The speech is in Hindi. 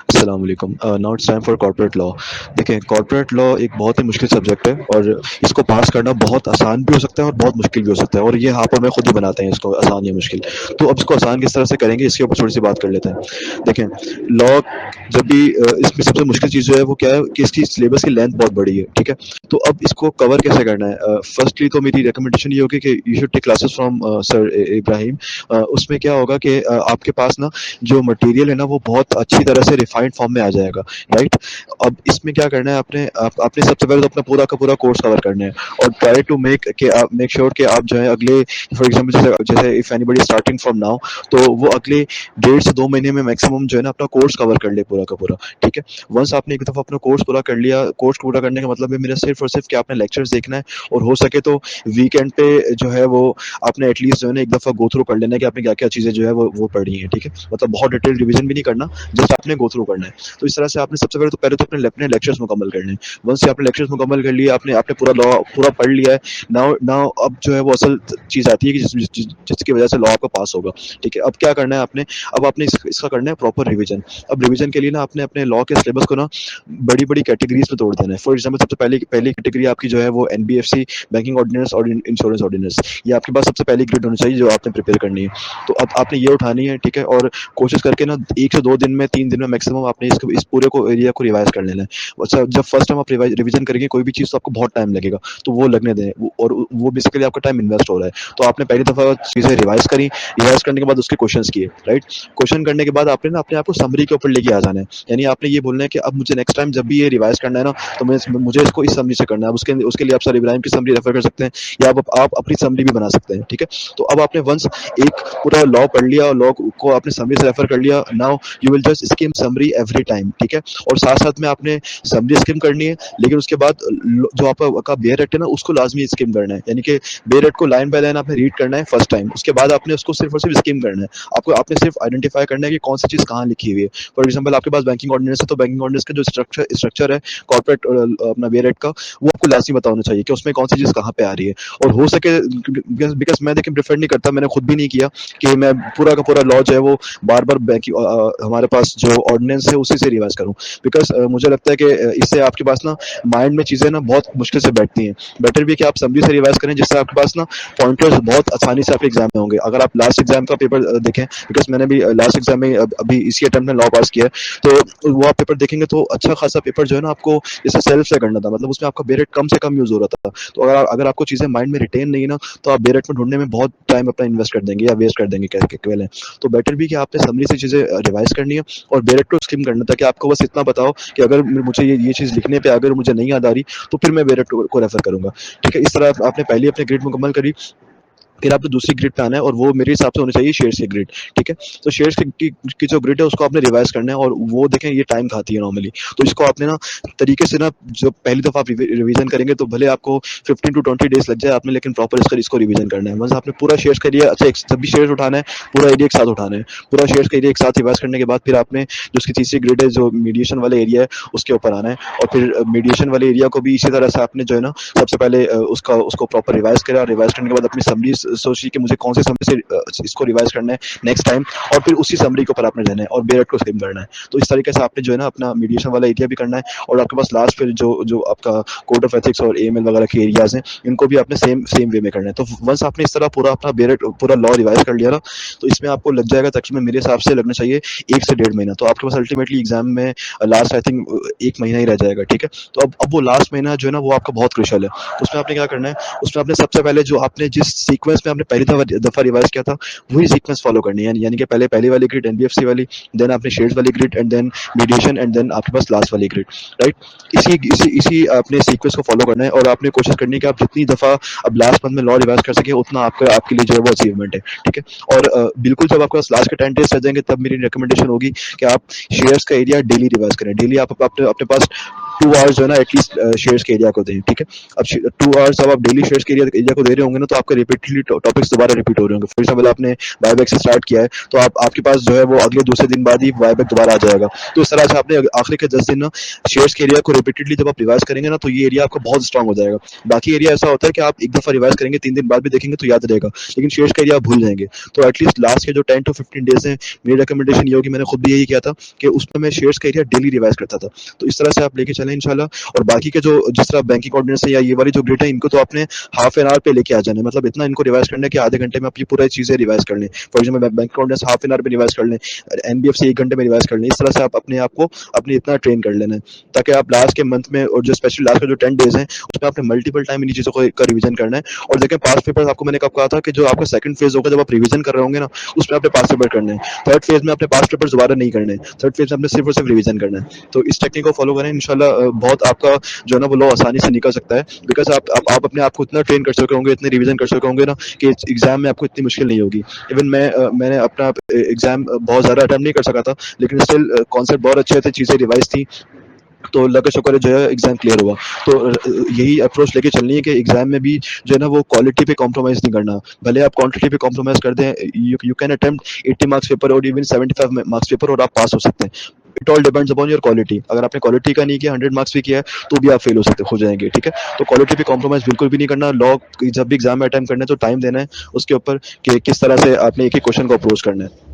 अस्सलाम वालेकुम। Now it's time for corporate law. देखें, कॉर्पोरेट लॉ एक बहुत ही मुश्किल सब्जेक्ट है और इसको पास करना बहुत आसान भी हो सकता है और बहुत मुश्किल भी हो सकता है, और ये आप और मैं खुद ही बनाते हैं इसको आसान या मुश्किल। तो अब इसको आसान किस तरह से करेंगे, इसके ऊपर थोड़ी सी बात कर लेते हैं। देखें, लॉ जब भी इसमें सबसे मुश्किल चीज़ जो है वो क्या है कि इसकी सिलेबस की लेंथ बहुत बड़ी है, ठीक है। तो अब इसको कवर कैसे करना है? फर्स्टली तो मेरी रिकमेंडेशन ये होगी कि you should take classes from sir Ibrahim. उसमें क्या होगा कि आपके पास ना जो मटेरियल है ना वो बहुत अच्छी तरह से रिफाइंड फॉर्म में आ जाएगा, राइट। अब इसमें क्या करना है, आपने सबसे पहले तो अपना पूरा का पूरा कोर्स कवर करना है और ट्राई टू मेक श्योर कि आप जो है अगले, फॉर एग्जांपल जैसे जैसे if anybody starting from now, तो वो अगले 1.5 से 2 महीने में मैक्सिमम जो है ना अपना कोर्स कवर कर ले पूरा का पूरा, ठीक है। वंस आपने एक दफ़ा अपना कोर्स पूरा कर लिया, कोर्स पूरा करने का मतलब है मेरा सिर्फ और सिर्फ कि आपने लेक्चर्स देखना है, और हो सके तो वीकेंड पे जो है वो आपने एटलीस्ट जो है ना एक दफ़ा गो थ्रू कर लेना है कि आपने क्या-क्या चीज़ें जो है वो पढ़ी हैं, ठीक है। मतलब बहुत डिटेल रिवीजन भी नहीं करना, जस्ट आपने गो थ्रू करना है। तो इस तरह से आपने सबसे पहले तो अपने अपने लेक्चर्स मुकम्मल करने हैं। वंस आपने लेक्चर्स मुकम्मल कर लिए, आपने आपने पूरा लॉ पूरा पढ़ लिया है, नाउ नाउ अब जो है वो असल चीज़ आती है कि जिसकी वजह से लॉ आपका पास होगा, ठीक है। अब क्या करना है आपने, अब आपने इसका करना है प्रॉपर रिवीजन। अब रिवीजन के लिए ना आपने अपने लॉ के सिलेबस को ना बड़ी-बड़ी कैटेगरीज़ में तोड़ देना है। फॉर एग्जांपल सबसे पहली पहली कैटेगरी आपकी जो है वो एनबीएफसी, बैंकिंग ऑर्डिनेंस और इंश्योरेंस ऑर्डिनेंस। ये आपके पास सबसे पहली ग्रिड होनी चाहिए जो आपने प्रिपेयर करनी है। तो अब आपने ये उठानी है, ठीक है, और कोशिश करके ना 1 से 2 दिन में, 3 दिन में मैक्सिमम आपने इस पूरे को एरिया को रिवाइज़ कर लेना है। अच्छा, जब फर्स्ट टाइम आप रिवीजन करेंगे कोई भी चीज़ तो आपको बहुत टाइम लगेगा, तो वो लगने दें, और वो बेसिकली आपका टाइम इन्वेस्ट हो रहा है। तो आपने पहली दफ़ा चीज़ें रिवाइज़ करी, रिवाइज़ करने के बाद उसके क्वेश्चंस किए, राइट। क्वेश्चन करने के बाद आपने ना अपने आप को समरी के ऊपर लेके आ जाना है। यानी आपने ये बोलना है कि अब मुझे नेक्स्ट टाइम जब भी ये रिवाइज़ करना है ना, तो मुझे इसको इस समरी से करना है। अब उसके उसके लिए आप सर इब्राहिम की समरी रेफ़र कर सकते हैं, या आप अपनी समरी भी बना सकते हैं, ठीक है। तो अब आपने वंस एक पूरा लॉ पढ़ लिया और लॉ को आपने समरी से रेफ़र कर लिया, now you will just scheme summary every time, ठीक है। और साथ-साथ में आपने समरी स्किम करनी है, लेकिन उसके बाद जो आपका बेयर एक्ट है ना उसको लाज़मी स्किम करना है। यानी कि बेयर एक्ट को लाइन बाय लाइन आपने रीड करना है फर्स्ट टाइम, उसके बाद आपने उसको सिर्फ और सिर्फ स्किम करना है। आपको आपने सिर्फ आइडेंटिफाई करना है कि कौन सी चीज़ कहाँ लिखी हुई है। फॉर एग्जांपल आपके पास बैंकिंग ऑर्डिनेंस है, तो बैंकिंग ऑर्डिनेंस का जो स्ट्रक्चर है कॉर्पोरेट अपना बेयर एक्ट का, वो आपको लाज़मी पता होना चाहिए कि उसमें कौन सी चीज़ कहाँ पे आ रही है। और हो सके, बिकॉज़ मैं देखिए प्रेफर नहीं करता, मैंने खुद भी नहीं किया कि मैं पूरा का पूरा लॉ जो है वो बार-बार हमारे पास जो ऑर्डिनेंस है उसी से रिवाइज़ करूँ। बिकॉज़ मुझे लगता है कि इससे आपके पास ना माइंड में चीज़ें ना बहुत मुश्किल से बैठती हैं। बेटर भी है कि आप समरी से रिवाइज़ करें, जिससे आपके पास ना पॉइंटर्स बहुत आसानी से आपके एग्ज़ाम में होंगे। अगर आप लास्ट एग्ज़ाम का पेपर देखें, बिकॉज़ मैंने भी लास्ट एग्ज़ाम में अभी इसी अटेम्प्ट में लॉ पास किया है, तो वो आप पेपर देखेंगे तो अच्छा खासा पेपर जो है ना आपको जैसे सेल्फ से करना था, मतलब उसमें आपका बेरेट कम से कम यूज़ हो रहा था। तो अगर आपको चीज़ें माइंड में रिटेन नहीं है ना, तो आप बेरेट में ढूँढने में बहुत टाइम अपना इन्वेस्ट कर देंगे या वेस्ट कर देंगे कह के केवल। तो बेटर भी कि आपने समरी से चीज़ें रिवाइज़ करनी है और बेरेट को स्किम करना, ताकि आपको बस इतना बताओ कि अगर मुझे ये चीज़ लिखने पे अगर मुझे नहीं याद आ रही, तो फिर मैं बेरेट को रेफ़र करूँगा, ठीक है। इस तरह आपने पहली अपनी ग्रिड मुकम्मल करी, फिर आपको दूसरी ग्रिड पे आना है, और वो मेरे हिसाब से होनी चाहिए शेयर्स की ग्रिड, ठीक है। तो शेयर्स की जो ग्रिड है उसको आपने रिवाइज करना है, और वो देखें ये टाइम खाती है नॉर्मली। तो इसको आपने ना तरीके से ना, जो पहली दफ़ा आप रिवीजन करेंगे तो भले आपको 15 to 20 डेज लग जाए आपने, लेकिन प्रॉपर इसको रिवीजन करना है। बस आपने पूरा शेयर्स का एरिया, अच्छा जब भी शेयर्स उठाना है पूरा एरिया एक साथ उठाना है। पूरा शेयर्स का एरिया एक साथ रिवाइज करने के बाद फिर आपने जो उसकी तीसरी ग्रिड है जो मीडिएशन वाला एरिया है उसके ऊपर आना है, और फिर मीडिएशन वाले एरिया को भी इसी तरह से आपने जो है ना सबसे पहले उसको प्रॉपर रिवाइज करा। रिवाइज करने के बाद अपनी समरी सोची कि मुझे कौन सी समरी से इसको रिवाइज करना है नेक्स्ट टाइम, और फिर उसी समरी के ऊपर आपने रहना है और बेरेट को स्किम करना है। तो इस तरीके से आपने जो है ना अपना मीडिएशन वाला एरिया भी करना है, और आपके पास लास्ट फिर जो जो आपका कोड ऑफ एथिक्स और एएमएल वगैरह के एरियाज हैं, इनको भी आपने सेम सेम वे में करना है। तो वंस आपने इस तरह पूरा अपना बेरेट पूरा लॉ रिवाइज कर लिया ना, तो इसमें आपको लग जाएगा तकरीबन मेरे हिसाब से लगना चाहिए 1 से 1.5 महीना। तो आपके पास अल्टीमेटली एग्जाम में लास्ट आई थिंक 1 महीना ही रह जाएगा, ठीक है। तो अब वो लास्ट महीना जो है ना वो आपका बहुत क्रुशियल है। तो उसमें आपने क्या करना है, उसमें आपने सबसे पहले जो आपने जिस सीक्वेंस में आपने पहली दफा रिवाइज किया था वही सीक्वेंस फॉलो करनी है। यानी कि पहले पहली वाली ग्रिड एनबीएफसी वाली, देन आपने शेयर्स वाली grid, and then mediation, and then आपके पास लास्ट वाली ग्रिड, राइट। इसी आपने सीक्वेंस को फॉलो करना है, और आपने कोशिश करनी है कि आप जितनी दफा अब लास्ट मंथ में लॉ रिवाइज कर सके उतना आपके लिए जो है वो अचीवमेंट है, ठीक है। और बिल्कुल जब आपके पास लास्ट के 10 डेज रह जाएंगे तब मेरी रिकमेंडेशन होगी कि आप शेयर्स का एरिया डेली रिवाइज करें। डेली आप अपने अपने पास 2 आवर्स जो है ना एटलीस्ट शेयर्स के एरिया को दें, ठीक है? अब 2 आवर्स जब आप डेली शेयर्स के एरिया एरिया को दे रहे होंगे ना, तो आपके रिपीटेडली टॉपिक्स दोबारा रिपीट हो रहे होंगे। फॉर एग्जाम्पल आपने बायबैक से स्टार्ट किया है, तो आप आपके पास जो है वो अगले दूसरे दिन बाद ही बायबैक दोबारा आ जाएगा। तो इस तरह से आपने आखिरी के 10 दिन ना शेयर्स के एरिया को रिपीटेडली जब आप रिवाइज करेंगे ना, तो ये एरिया आपका बहुत स्ट्रांग हो जाएगा। बाकी एरिया ऐसा होता है कि आप एक दफा रिवाइज करेंगे, 3 दिन बाद भी देखेंगे तो याद रहेगा, लेकिन शेयर्स का एरिया आप भूल जाएंगे। तो एटलीस्ट लास्ट के जो 10 to 15 डेज हैं, मेरी रिकमेंडेशन ये होगी, मैंने खुद भी यही किया था कि उसमें मैं शेयर्स का एरिया डेली रिवाइज करता था। तो इस तरह से आप लेके चलें इंशाल्लाह। और बाकी के जो जिस तरह बैंकिंग ऑर्डिनेंस है या ये वाली जो ग्रिड है, इनको तो आपने हाफ एन आवर पे लेके आ जाना है। मतलब इतना इनको रिवाइज करना है कि आधे घंटे में आप ये पूरी चीजें रिवाइज कर लें। For example bank ordinance half an hour में रिवाइज कर लें, एनबीएफसी 1 घंटे में रिवाइज कर लें। इस तरह से आप अपने आप को अपने इतना ट्रेन कर लेना है, ताकि आप लास्ट के मंथ में और जो स्पेशली लास्ट के जो 10 डेज हैं, उसमें आपने मल्टीपल टाइम इन चीज़ों को का रिवीजन करना है। और देखें पास्ट पेपर आपको मैंने कब कहा था कि जो आपका सेकंड फेज होगा, जब आप रिवीजन कर रहे होंगे ना, उसमें आपने पास्ट पेपर करने हैं। थर्ड फेज में आपने पास्ट पेपर दोबारा नहीं करने। थर्ड फेज में आपने सिर्फ और सिर्फ रिवीजन करना है। तो इस टेक्निक को फॉलो करें इंशाल्लाह, बहुत आपका जो है ना वो लॉ आसानी से निकल सकता है। बिकॉज आप अपने आप को इतना ट्रेन कर चुके होंगे, इतने रिवीजन कर चुके होंगे ना, कि एग्जाम में आपको इतनी मुश्किल नहीं होगी। इवन मैंने अपना एग्जाम बहुत ज़्यादा अटेम्प्ट नहीं कर सका था, लेकिन स्टिल कॉन्सेप्ट बहुत अच्छे थे, चीज़ें रिवाइज थी, तो अल्लाह का शुक्र है जो है एग्जाम क्लियर हुआ। तो यही अप्रोच लेके चलनी है कि एग्जाम में भी जो है ना वो क्वालिटी पे कॉम्प्रोमाइज़ नहीं करना। भले आप क्वांटिटी पे कॉम्प्रोमाइज़ कर दें, you can attempt 80 marks paper और इवन 75 मार्क्स पेपर और आप पास हो सकते हैं। It all depends upon your quality. अगर आपने क्वालिटी का नहीं किया, 100 मार्क्स भी किया है, तो भी आप फेल हो जाएंगे, ठीक है? तो क्वालिटी पे कॉम्प्रोमाइज़ बिल्कुल भी नहीं करना। लॉ जब भी एग्जाम में अटेम्प्ट करना है तो टाइम देना है उसके ऊपर कि किस तरह से आपने एक ही क्वेश्चन को अप्रोच करना है।